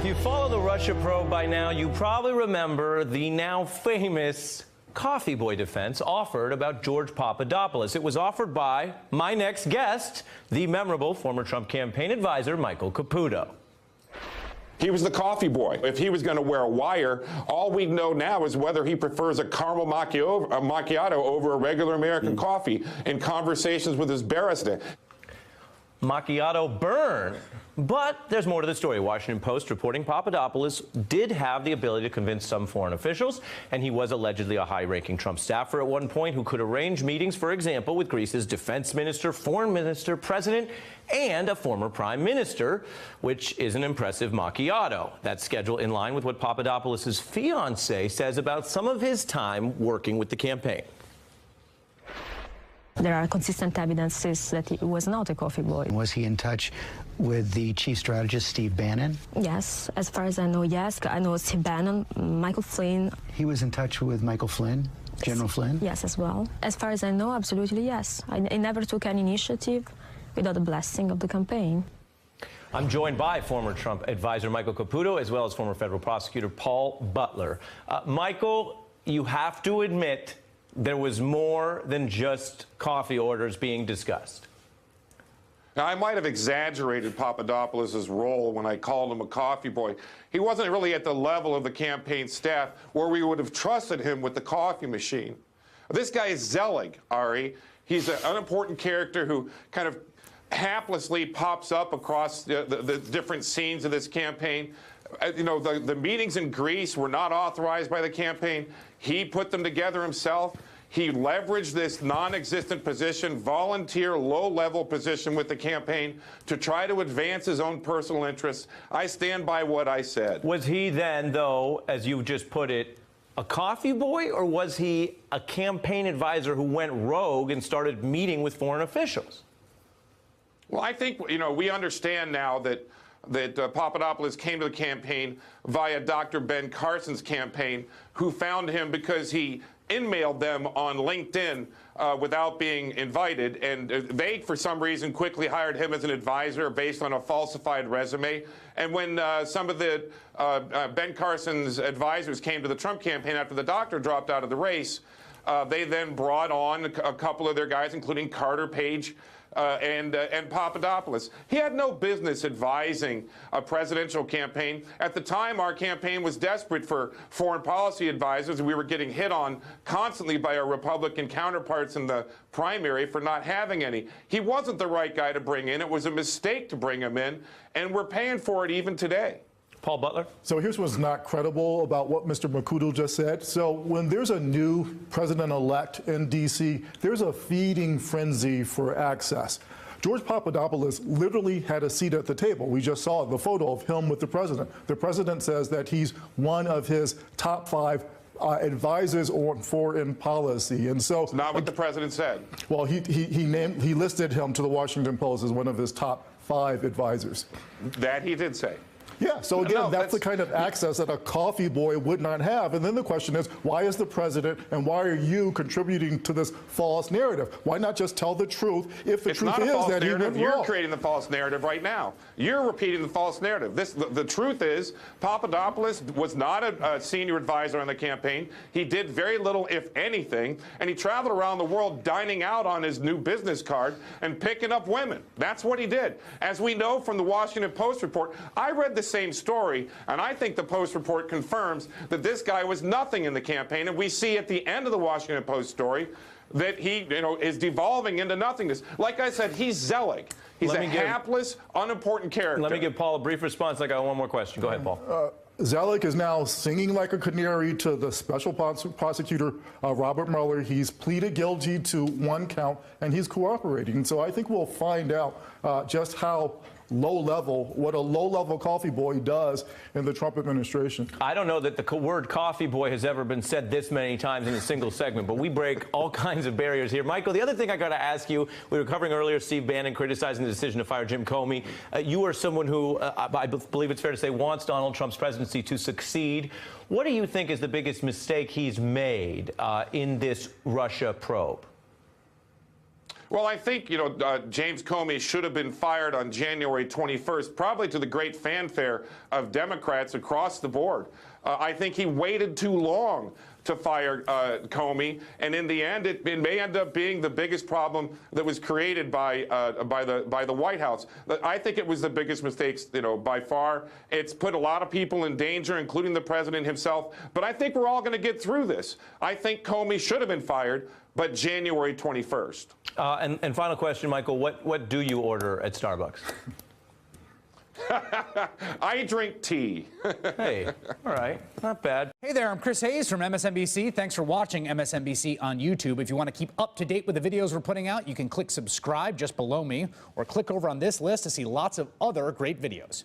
you follow the Russia probe by now, you probably remember the now famous coffee boy defense offered about George Papadopoulos. It was offered by my next guest, the memorable former Trump campaign advisor, Michael Caputo. He was the coffee boy. If he was going to wear a wire, all we know now is whether he prefers a caramel macchiato over a regular American coffee in conversations with his barista. Macchiato burn. But there's more to the story. Washington Post reporting Papadopoulos did have the ability to convince some foreign officials, and he was allegedly a high-ranking Trump staffer at one point who could arrange meetings, for example, with Greece's defense minister, foreign minister, president, and a former prime minister, which is an impressive macchiato. That schedule in line with what Papadopoulos' fiancée says about some of his time working with the campaign. There are consistent evidences that he was not a coffee boy. Was he in touch with the chief strategist, Steve Bannon? Yes, as far as I know, yes. I know Steve Bannon, Michael Flynn. He was in touch with Michael Flynn, General Flynn? Yes, as well. As far as I know, absolutely yes. I never took any initiative without the blessing of the campaign. I'm joined by former Trump advisor Michael Caputo, as well as former federal prosecutor Paul Butler. Michael, you have to admit there was more than just coffee orders being discussed. Now, I might have exaggerated Papadopoulos' role when I called him a coffee boy. He wasn't really at the level of the campaign staff where we would have trusted him with the coffee machine. This guy is Zelig, Ari. He's an unimportant character who kind of haplessly pops up across the different scenes of this campaign. You know, the meetings in Greece were not authorized by the campaign. He put them together himself. He leveraged this non-existent position, volunteer, low-level position with the campaign to try to advance his own personal interests. I stand by what I said. Was he then, though, as you just put it, a coffee boy, or was he a campaign advisor who went rogue and started meeting with foreign officials? Well, I think, you know, we understand now that Papadopoulos came to the campaign via Dr. Ben Carson's campaign, who found him because he in-mailed them on LinkedIn without being invited, and they, for some reason, quickly hired him as an advisor based on a falsified resume. And when some of the Ben Carson's advisors came to the Trump campaign after the doctor dropped out of the race, they then brought on a couple of their guys, including Carter Page and Papadopoulos. He had no business advising a presidential campaign. At the time, our campaign was desperate for foreign policy advisors. We were getting hit on constantly by our Republican counterparts in the primary for not having any. He wasn't the right guy to bring in. It was a mistake to bring him in, and we're paying for it even today. Paul Butler? So here's what's not credible about what Mr. Caputo just said. So when there's a new president-elect in D.C., there's a feeding frenzy for access. George Papadopoulos literally had a seat at the table. We just saw the photo of him with the president. The president says that he's one of his top 5 advisors on foreign policy. And so, it's not what the president said. Well, he listed him to the Washington Post as one of his top 5 advisors. That he did say. Yeah, so again, that's the kind of access that a coffee boy would not have. And then the question is, why is the president and why are you contributing to this false narrative? Why not just tell the truth if the truth is that he went wrong? You're creating the false narrative right now. You're repeating the false narrative. The truth is, Papadopoulos was not a senior advisor on the campaign. He did very little, if anything, and he traveled around the world dining out on his new business card and picking up women. That's what he did. As we know from the Washington Post report, I read the same story, and I think the Post report confirms that this guy was nothing in the campaign, and we see at the end of the Washington Post story that he, is devolving into nothingness. Like I said, he's Zelig. He's a hapless, unimportant character. Let me give Paul a brief response. I got one more question. Go ahead, Paul. Zelig is now singing like a canary to the special prosecutor, Robert Mueller. He's pleaded guilty to 1 count, and he's cooperating. So I think we'll find out just how what a low-level coffee boy does in the Trump administration. I don't know that the word coffee boy has ever been said this many times in a single segment, but we break all kinds of barriers here. Michael, the other thing I got to ask you, we were covering earlier Steve Bannon criticizing the decision to fire Jim Comey. You are someone who, I believe it's fair to say, wants Donald Trump's presidency to succeed. What do you think is the biggest mistake he's made in this Russia probe? Well, I think, James Comey should have been fired on January 21st, probably to the great fanfare of Democrats across the board. I think he waited too long to fire Comey, and in the end, it may end up being the biggest problem that was created by the White House. I think it was the biggest mistake, by far. It's put a lot of people in danger, including the president himself. But I think we're all going to get through this. I think Comey should have been fired, but January 21st. And final question, Michael, what do you order at Starbucks? I drink tea. Hey, all right, not bad. Hey there, I'm Chris Hayes from MSNBC. Thanks for watching MSNBC on YouTube. If you want to keep up to date with the videos we're putting out, you can click subscribe just below me, or click over on this list to see lots of other great videos.